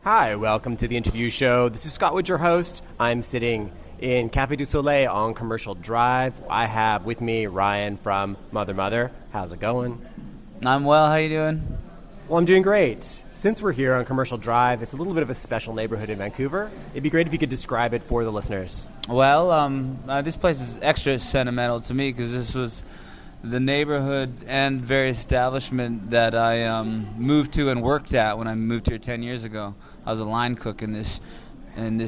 Hi, welcome to the interview show. This is Scott Wood, your host. I'm sitting in Cafe Deux Soleils on Commercial Drive. I have with me Ryan from Mother. How's it going? I'm well. How you doing? Well, I'm doing great. Since we're here on Commercial Drive, it's a little bit of a special neighborhood in Vancouver. It'd be great if you could describe it for the listeners. Well, this place is extra sentimental to me because this was the neighborhood and very establishment that I moved to and worked at when I moved here 10 years ago. I was a line cook in this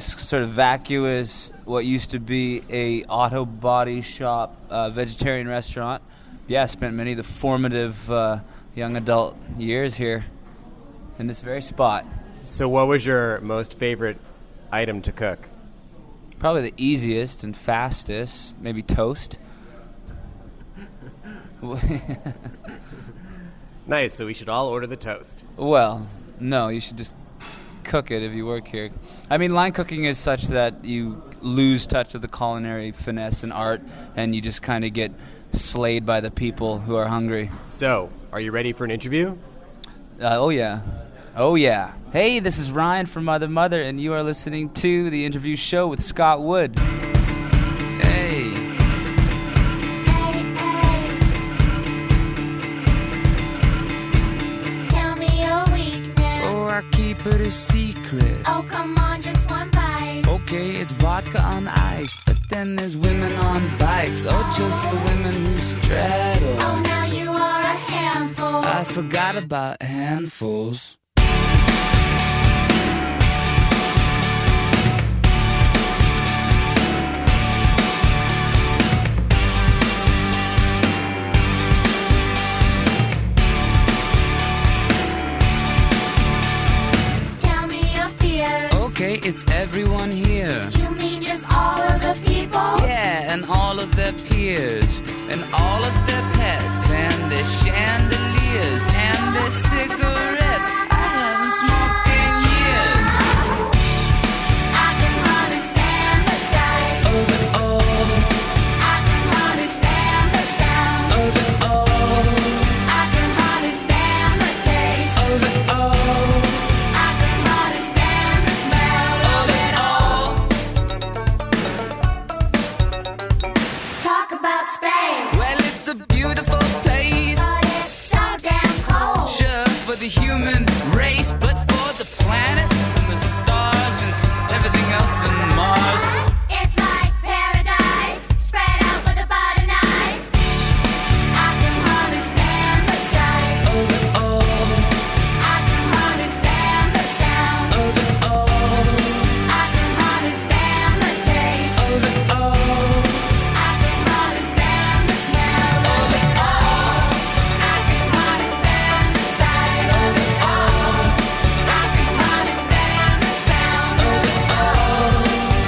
sort of vacuous, what used to be a auto body shop, vegetarian restaurant. Yeah, I spent many of the formative young adult years here in this very spot. So what was your most favorite item to cook? Probably the easiest and fastest, maybe toast. Nice, so we should all order the toast. Well, no, you should just cook it if you work here. I mean, line cooking is such that you lose touch of the culinary finesse and art, and you just kind of get slayed by the people who are hungry. So, are you ready for an interview? Oh yeah. Hey, this is Ryan from Mother, and you are listening to the interview show with Scott Wood. Hey. Tell me your weakness. Oh, I keep it a secret. Oh, come on, just one bite. Okay, it's vodka on ice, but then there's women on bikes. Oh, just the women who straddle. Oh, now you are a handful. I forgot about handfuls. Tell me your fears. Okay, it's everyone here. You mean just all of the people? Yeah, and all of their peers, and all of their pets, and their chandeliers, and their cigarettes. I haven't smoked in years. I can understand the sight. Of it all, I can understand the sound. of it all, I can understand the taste. of it all, I can understand the smell of it all. Talk about space, well, it's a beautiful place. but it's so damn cold. Sure, for the human race, but for the planets and the stars and everything else in Mars. It's like paradise, spread out with a butter knife. I can understand the sight. Of it all, I can understand the sound. of it all, I can understand the taste. of it all, I can understand the smell of it all. I can understand the sight of it all. I can understand the sound of it all.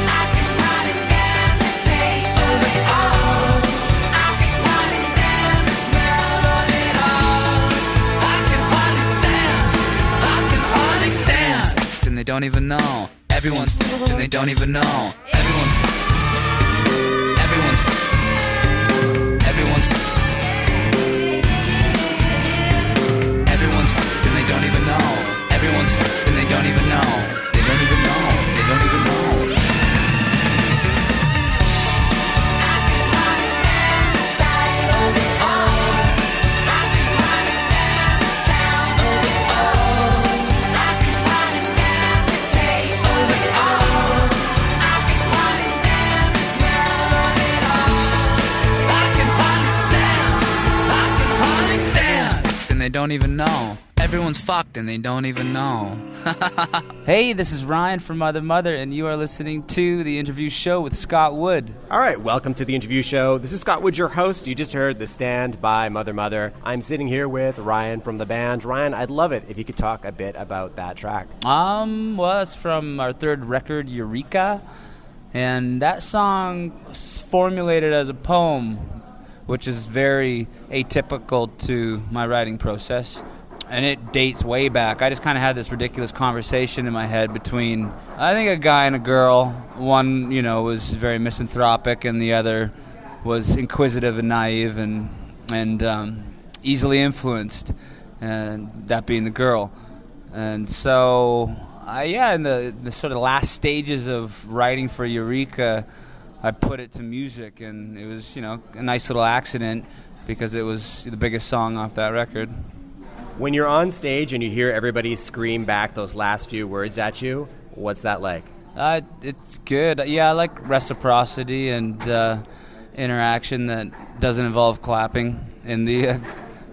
I can understand the taste of it all. I can understand the smell of it all. I can understand. And they don't even know. Everyone's and they don't even know. Everyone's everyone's and they don't even know. Everyone's and they don't even know. They don't even know. They don't even know. I can understand the sight of it all. I can understand the sound of it all. I can understand the taste of it all. I can understand the smell of it all. I can understand. And they don't even know. Everyone's fucked and they don't even know. Hey, this is Ryan from Mother, and you are listening to the interview show with Scott Wood. All right, welcome to the interview show. This is Scott Wood, your host. You just heard The Stand by Mother. I'm sitting here with Ryan from the band. Ryan, I'd love it if you could talk a bit about that track. Well, it's from our third record, Eureka, and that song was formulated as a poem, which is very atypical to my writing process. And it dates way back. I just kind of had this ridiculous conversation in my head between, I think, a guy and a girl. One, was very misanthropic, and the other was inquisitive and naive and easily influenced, and that being the girl. And so Yeah, in the sort of last stages of writing for Eureka, I put it to music, and it was, a nice little accident because it was the biggest song off that record. When you're on stage and you hear everybody scream back those last few words at you, what's that like? It's good. Yeah, I like reciprocity and interaction that doesn't involve clapping in the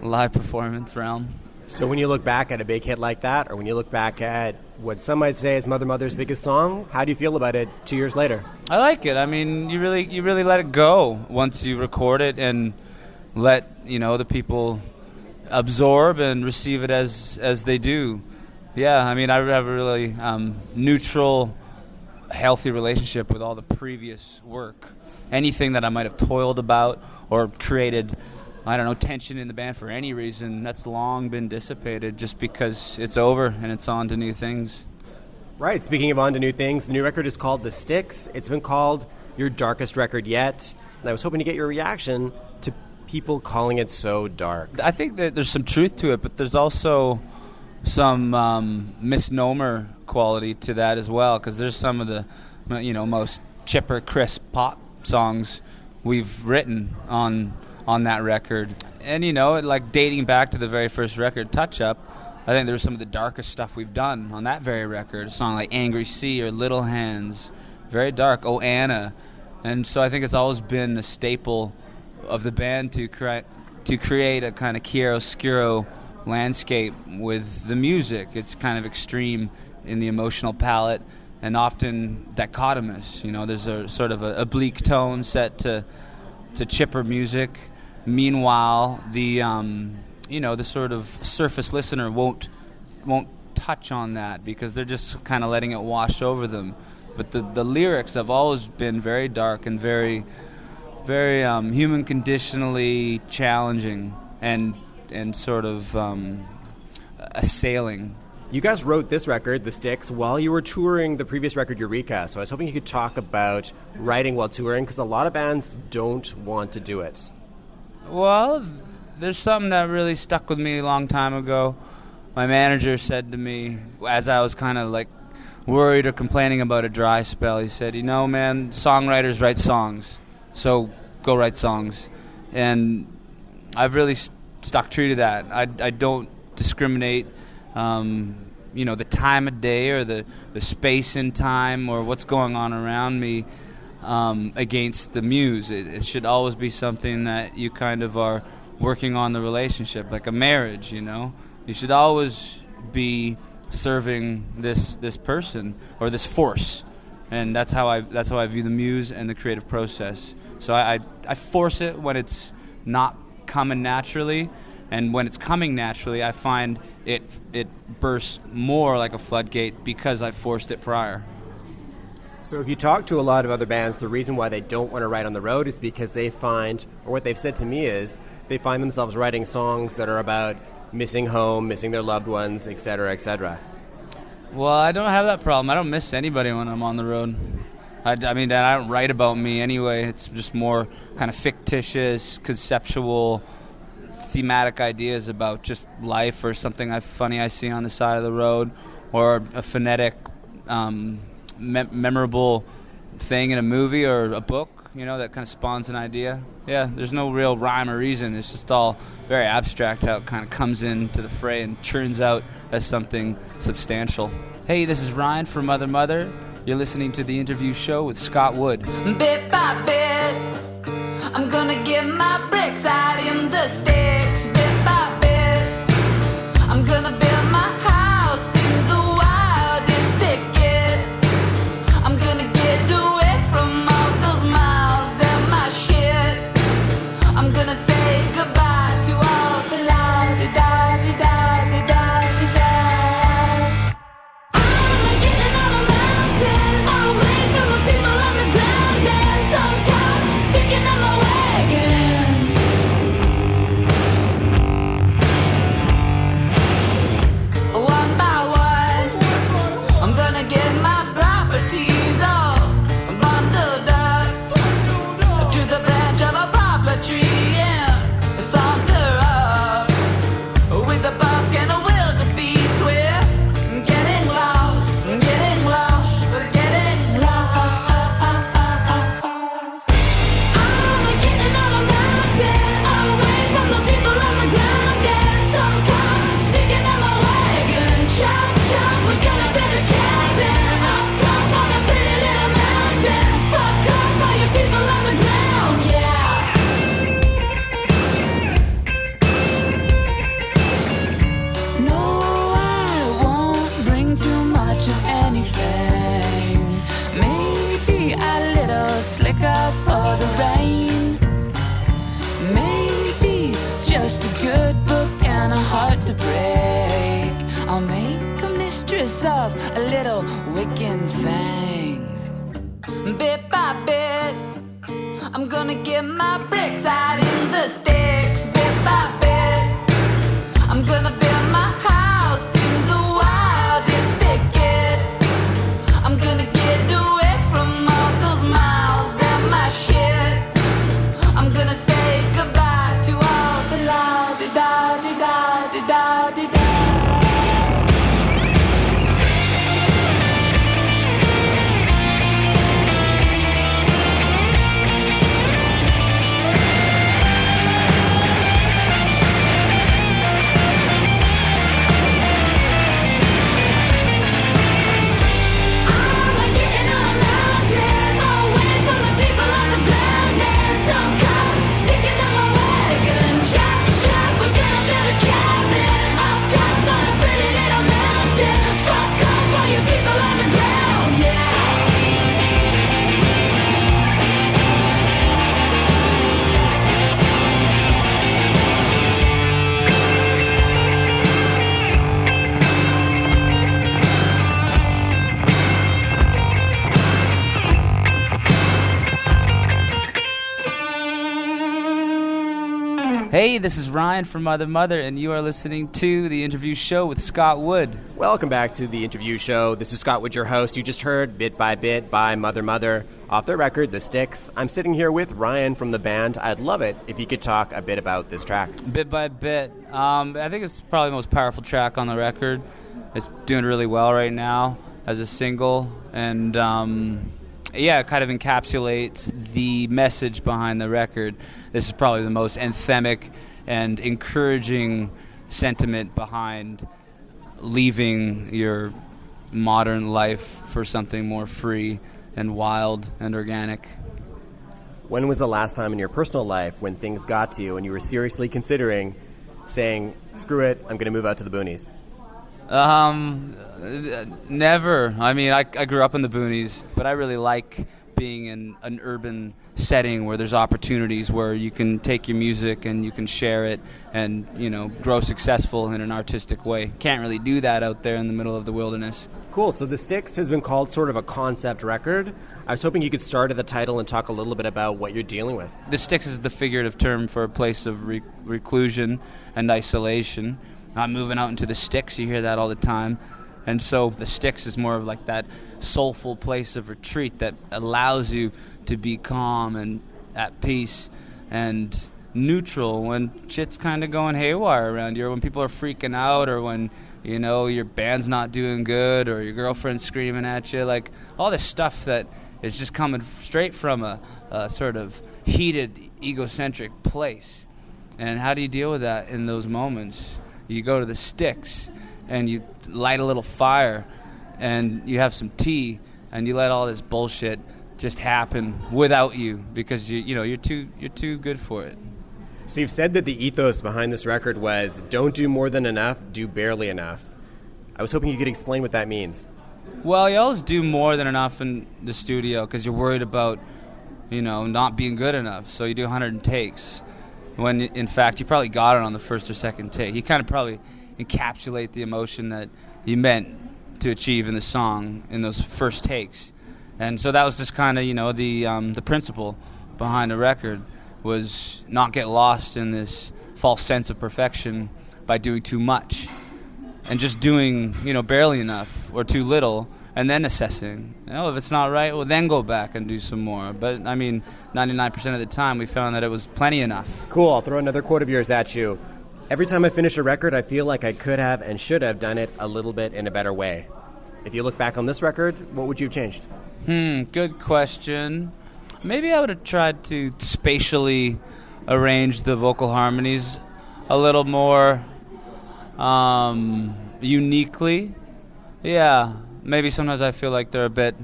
live performance realm. So when you look back at a big hit like that, or when you look back at what some might say is Mother Mother's biggest song, how do you feel about it 2 years later? I like it. I mean, you really let it go once you record it and let the people absorb and receive it as they do. Yeah, I mean, I have a really neutral, healthy relationship with all the previous work. Anything that I might have toiled about or created, tension in the band for any reason, that's long been dissipated just because it's over and it's on to new things. Right. Speaking of on to new things, the new record is called The Sticks. It's been called your darkest record yet. And I was hoping to get your reaction to people calling it so dark. I think that there's some truth to it, but there's also some misnomer quality to that as well, because there's some of the most chipper, crisp pop songs we've written on that record. And, like dating back to the very first record, Touch Up, I think there's some of the darkest stuff we've done on that very record. A song like Angry Sea or Little Hands, very dark. Oh, Anna. And so I think it's always been a staple of the band to create a kind of chiaroscuro landscape with the music. It's kind of extreme in the emotional palette and often dichotomous. There's a sort of a bleak tone set to chipper music. Meanwhile, the the sort of surface listener won't touch on that because they're just kind of letting it wash over them. But the lyrics have always been very dark and very, very human conditionally challenging and sort of assailing. You guys wrote this record, The Sticks, while you were touring the previous record, Eureka. So I was hoping you could talk about writing while touring, because a lot of bands don't want to do it. Well, there's something that really stuck with me a long time ago. My manager said to me, as I was kind of like worried or complaining about a dry spell, he said, man, songwriters write songs, so go write songs. And I've really stuck true to that. I don't discriminate, the time of day or the space in time or what's going on around me against the muse. It should always be something that you kind of are working on the relationship, like a marriage, You should always be serving this person or this force. And that's how I view the muse and the creative process. So I force it when it's not coming naturally, and when it's coming naturally, I find it bursts more like a floodgate because I forced it prior. So if you talk to a lot of other bands, the reason why they don't want to write on the road is because they find, or what they've said to me is, they find themselves writing songs that are about missing home, missing their loved ones, etc., etc. Well, I don't have that problem. I don't miss anybody when I'm on the road. I don't write about me anyway. It's just more kind of fictitious, conceptual, thematic ideas about just life or something funny I see on the side of the road, or a phonetic, memorable thing in a movie or a book, that kind of spawns an idea. Yeah, there's no real rhyme or reason. It's just all very abstract how it kind of comes into the fray and turns out as something substantial. Hey, this is Ryan from Mother Mother. You're listening to The Interview Show with Scott Wood. Bit by bit, I'm gonna get my bricks out in the sticks. Bit by bit, I'm gonna build my house in the wildest thickets. I'm gonna get away from all those miles and my shit. I'm gonna say goodbye to all the la-di-da-di-da-di-da-di-da. I'm getting on a mountain, away from the people on the ground, and some cop sticking in my wagon. One by one, I'm gonna get my properties all bundled up to the branch of a poplar tree and saunter off with a buck and a wildebeest. We're getting lost, break. I'll make a mistress of a little wicking thing. Bit by bit, I'm gonna get my bricks out in the sticks. Bit by bit, I'm gonna build my house in the wildest thickets. I'm gonna get away from all those miles and my shit. I'm gonna say goodbye to all the la-di-da-di-da-di-da-di-da-di-da. Hey, this is Ryan from Mother Mother, and you are listening to The Interview Show with Scott Wood. Welcome back to The Interview Show. This is Scott Wood, your host. You just heard Bit by Bit by Mother Mother off their record, The Sticks. I'm sitting here with Ryan from the band. I'd love it if you could talk a bit about this track. Bit by Bit. I think it's probably the most powerful track on the record. It's doing really well right now as a single, and it kind of encapsulates the message behind the record. This is probably the most anthemic and encouraging sentiment behind leaving your modern life for something more free and wild and organic. When was the last time in your personal life when things got to you and you were seriously considering saying, screw it, I'm going to move out to the boonies? Never. I mean, I grew up in the boonies, but I really like being in an urban setting where there's opportunities where you can take your music and you can share it and, grow successful in an artistic way. Can't really do that out there in the middle of the wilderness. Cool. So The Sticks has been called sort of a concept record. I was hoping you could start at the title and talk a little bit about what you're dealing with. The Sticks is the figurative term for a place of reclusion and isolation. I'm moving out into the sticks. You hear that all the time. And so the Sticks is more of like that soulful place of retreat that allows you to be calm and at peace and neutral when shit's kind of going haywire around you, or when people are freaking out, or when, your band's not doing good, or your girlfriend's screaming at you. Like, all this stuff that is just coming straight from a sort of heated, egocentric place. And how do you deal with that in those moments? You go to the Sticks and you light a little fire and you have some tea and you let all this bullshit just happen without you because you're too good for it. So you've said that the ethos behind this record was don't do more than enough, do barely enough. I was hoping you could explain what that means. Well, you always do more than enough in the studio because you're worried about, not being good enough. So you do 100 takes when, in fact, you probably got it on the first or second take. You kind of probably encapsulate the emotion that you meant to achieve in the song in those first takes. And so that was just kind of, the principle behind the record was not get lost in this false sense of perfection by doing too much and just doing, barely enough or too little and then assessing. If it's not right, well, then go back and do some more. But, 99% of the time we found that it was plenty enough. Cool. I'll throw another quote of yours at you. Every time I finish a record, I feel like I could have and should have done it a little bit in a better way. If you look back on this record, what would you have changed? Good question. Maybe I would have tried to spatially arrange the vocal harmonies a little more uniquely. Yeah, maybe sometimes I feel like they're a bit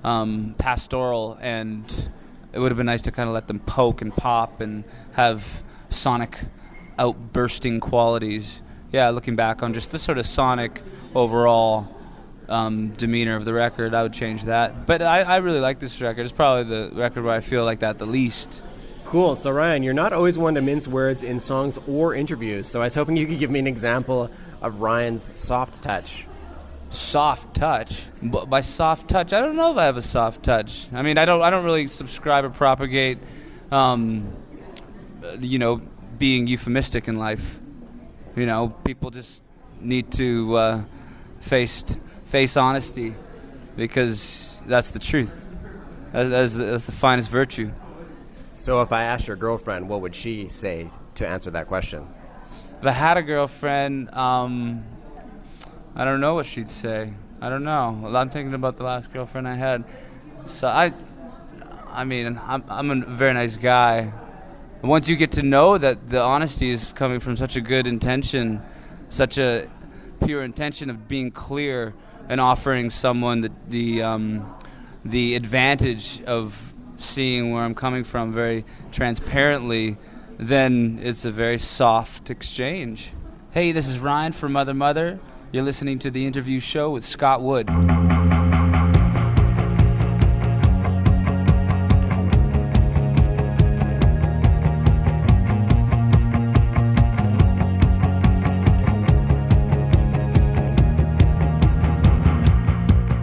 pastoral, and it would have been nice to kind of let them poke and pop and have sonic outbursting qualities. Yeah, looking back on just the sort of sonic overall demeanor of the record, I would change that. But I really like this record. It's probably the record where I feel like that the least. Cool. So, Ryan, you're not always one to mince words in songs or interviews, so I was hoping you could give me an example of Ryan's soft touch. Soft touch? By soft touch, I don't know if I have a soft touch. I mean, I don't really subscribe or propagate, being euphemistic in life. People just need to face honesty, because that's the truth. That's the finest virtue. So if I asked your girlfriend, what would she say to answer that question? If I had a girlfriend, I don't know what she'd say. I don't know. Well, I'm thinking about the last girlfriend I had. So I'm a very nice guy. Once you get to know that the honesty is coming from such a good intention, such a pure intention of being clear and offering someone the advantage of seeing where I'm coming from very transparently, then it's a very soft exchange. Hey, this is Ryan from Mother Mother. You're listening to The Interview Show with Scott Wood.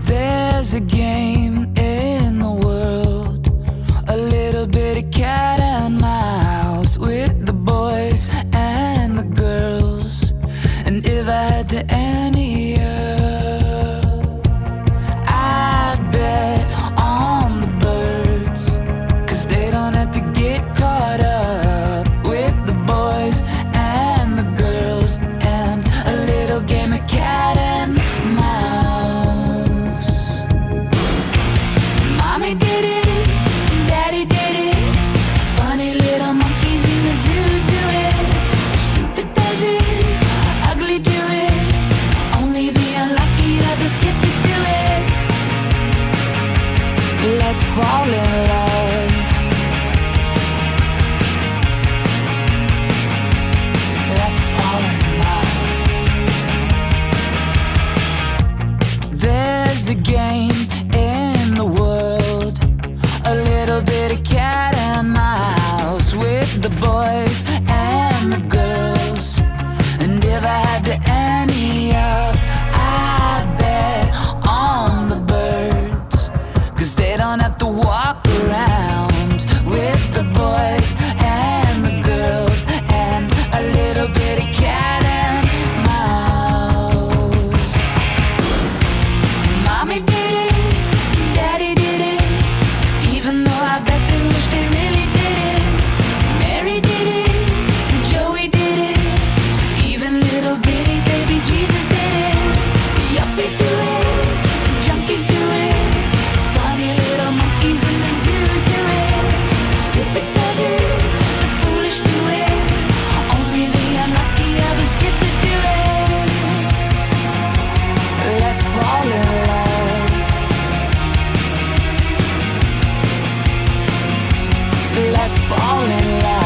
There's a game in the world, a little bit of cat and mouse with the boys and the girls. And if I had to ante up, I'd bet on the birds, 'cause they don't have to get caught up with the boys and the girls. And a little game of cat and mouse. Mommy did it, Daddy did it, funny little monkeys in the zoo do it. Stupid does it, ugly do it, only the unlucky others get to do it. Let's fall in love. Let's fall in love. There's a game in the world, a little bit of cat and mouse with the boys and the girls. And if I had to ante up, I'd bet on the birds, 'cause they don't have to walk around with the boys and the girls. And a little bit of cat and mouse. Mommy did it, Daddy did it, even though I bet they wish they really did it. Mary did it, Joey did it, even little bitty baby Jesus did it. The yuppies do it, the junkies do it, funny little monkeys in the zoo do it. Stupid does it, the foolish do it, only the unlucky others get to do it. Let's fall in love. Let's fall in love.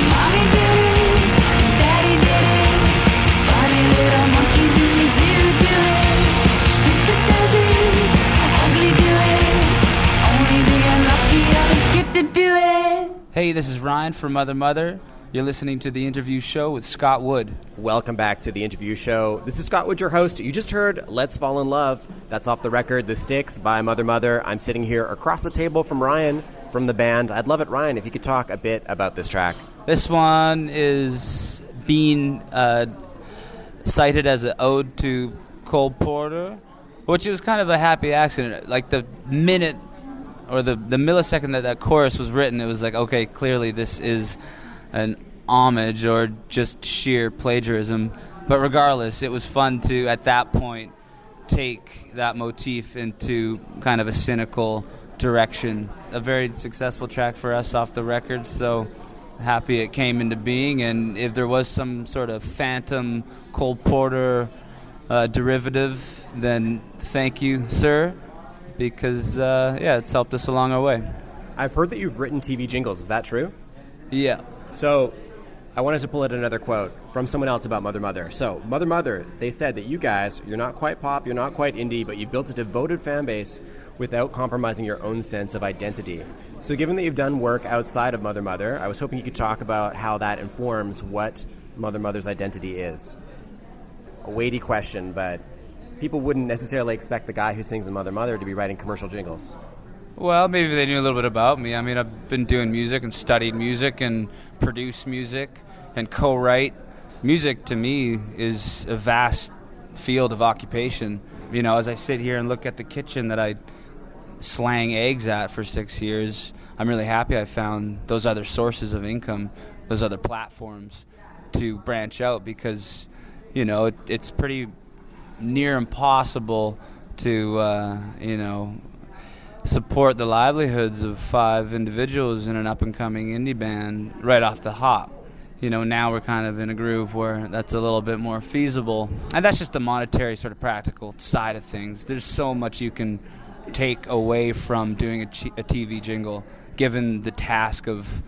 Mommy did it, Daddy did it, funny little monkeys in the zoo do it. Stupid does it, ugly do it, only the unlucky others get to do it. Hey, this is Ryan from Mother Mother. You're listening to The Interview Show with Scott Wood. Welcome back to The Interview Show. This is Scott Wood, your host. You just heard Let's Fall in Love. That's off the record, The Sticks by Mother Mother. I'm sitting here across the table from Ryan from the band. I'd love it, Ryan, if you could talk a bit about this track. This one is being cited as an ode to Cole Porter, which was kind of a happy accident. Like the minute or the millisecond that chorus was written, it was like, okay, clearly this is an homage or just sheer plagiarism. But regardless, it was fun to, at that point, take that motif into kind of a cynical direction. A very successful track for us off the record, so happy it came into being. And if there was some sort of phantom Cole Porter derivative, then thank you, sir, because it's helped us along our way. I've heard that you've written TV jingles. Is that true? Yeah. So I wanted to pull out another quote from someone else about Mother Mother. So Mother Mother, they said that you guys, you're not quite pop, you're not quite indie, but you've built a devoted fan base without compromising your own sense of identity. So given that you've done work outside of Mother Mother, I was hoping you could talk about how that informs what Mother Mother's identity is. A weighty question, but people wouldn't necessarily expect the guy who sings in Mother Mother to be writing commercial jingles. Well, maybe they knew a little bit about me. I mean, I've been doing music and studied music and produced music and co-write. Music, to me, is a vast field of occupation. You know, as I sit here and look at the kitchen that I slang eggs at for 6 years, I'm really happy I found those other sources of income, those other platforms to branch out, because, you know, it's pretty near impossible to, support the livelihoods of 5 individuals in an up-and-coming indie band right off the hop. You know, now we're kind of in a groove where that's a little bit more feasible. And that's just the monetary sort of practical side of things. There's so much you can take away from doing a TV jingle, given the task of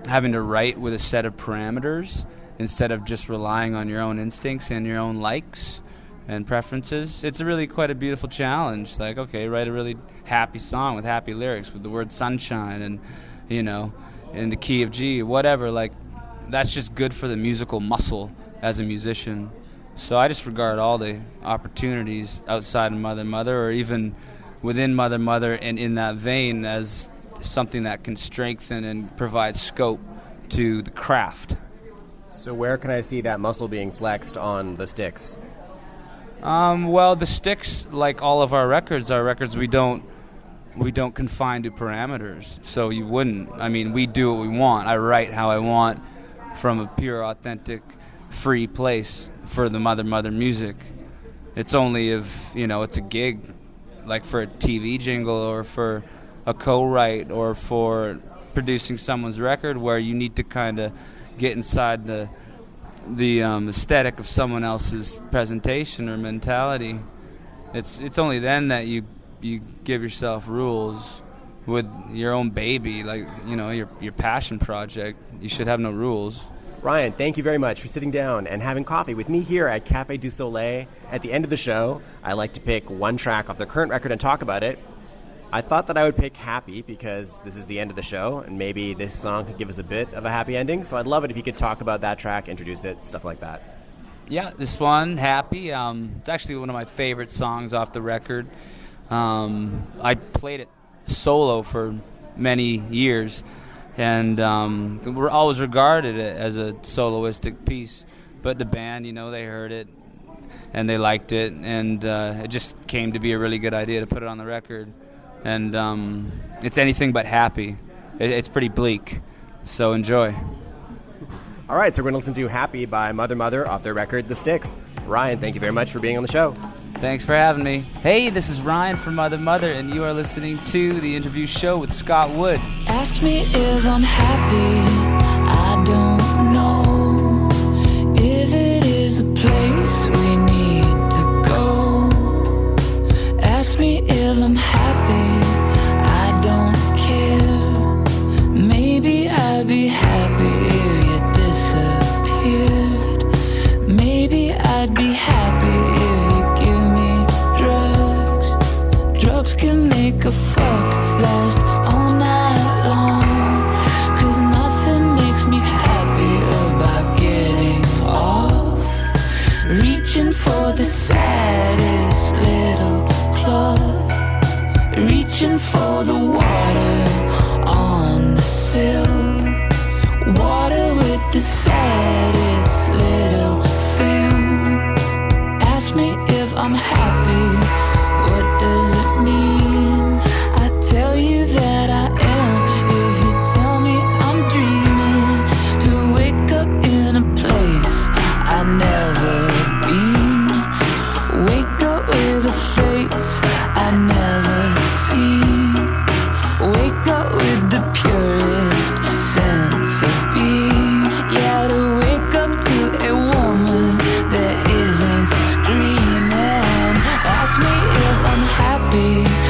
having to write with a set of parameters instead of just relying on your own instincts and your own likes and preferences. It's really quite a beautiful challenge. Like, okay, write a really happy song with happy lyrics with the word sunshine and, you know, in the key of G, whatever. Like, that's just good for the musical muscle as a musician. So I just regard all the opportunities outside of Mother Mother, or even within Mother Mother and in that vein, as something that can strengthen and provide scope to the craft. So where can I see that muscle being flexed on the sticks? Well, the sticks, like all of our records we don't confine to parameters. So you wouldn't. I mean, we do what we want. I write how I want from a pure, authentic, free place for the Mother Mother music. It's only if, you know, it's a gig, like for a TV jingle or for a co-write or for producing someone's record, where you need to kind of get inside the aesthetic of someone else's presentation or mentality. It's only then that you give yourself rules. With your own baby, like, you know, your passion project, you should have no rules. Ryan, thank you very much for sitting down and having coffee with me here at Cafe Deux Soleils. At the end of the show, I like to pick one track off their current record and talk about it. I thought that I would pick Happy because this is the end of the show, and maybe this song could give us a bit of a happy ending. So I'd love it if you could talk about that track, introduce it, stuff like that. Yeah, this one, Happy, it's actually one of my favorite songs off the record. I played it solo for many years, and we're always regarded it as a soloistic piece. But the band, you know, they heard it, and they liked it, and it just came to be a really good idea to put it on the record. And it's anything but happy. It's pretty bleak, so enjoy. All right, so we're going to listen to Happy by Mother Mother off their record, The Sticks. Ryan, thank you very much for being on the show. Thanks for having me. Hey, this is Ryan from Mother Mother, and you are listening to The Interview Show with Scott Wood. Ask me if I'm happy, I don't know. If it is a place we need to go. Ask me if I'm happy, I don't care. Maybe I'd be happy if you disappeared. Maybe I'd be happy if you give me drugs. Drugs can make a fuck last all night long. 'Cause nothing makes me happy about getting off. Reaching for the saddest little cloth. Reaching for the water on the sill. Water with the saddest little film. Ask me if I'm happy, what does it mean? I tell you that I am if you tell me I'm dreaming. To wake up in a place I've never been. Wake up with a face I've never seen. me.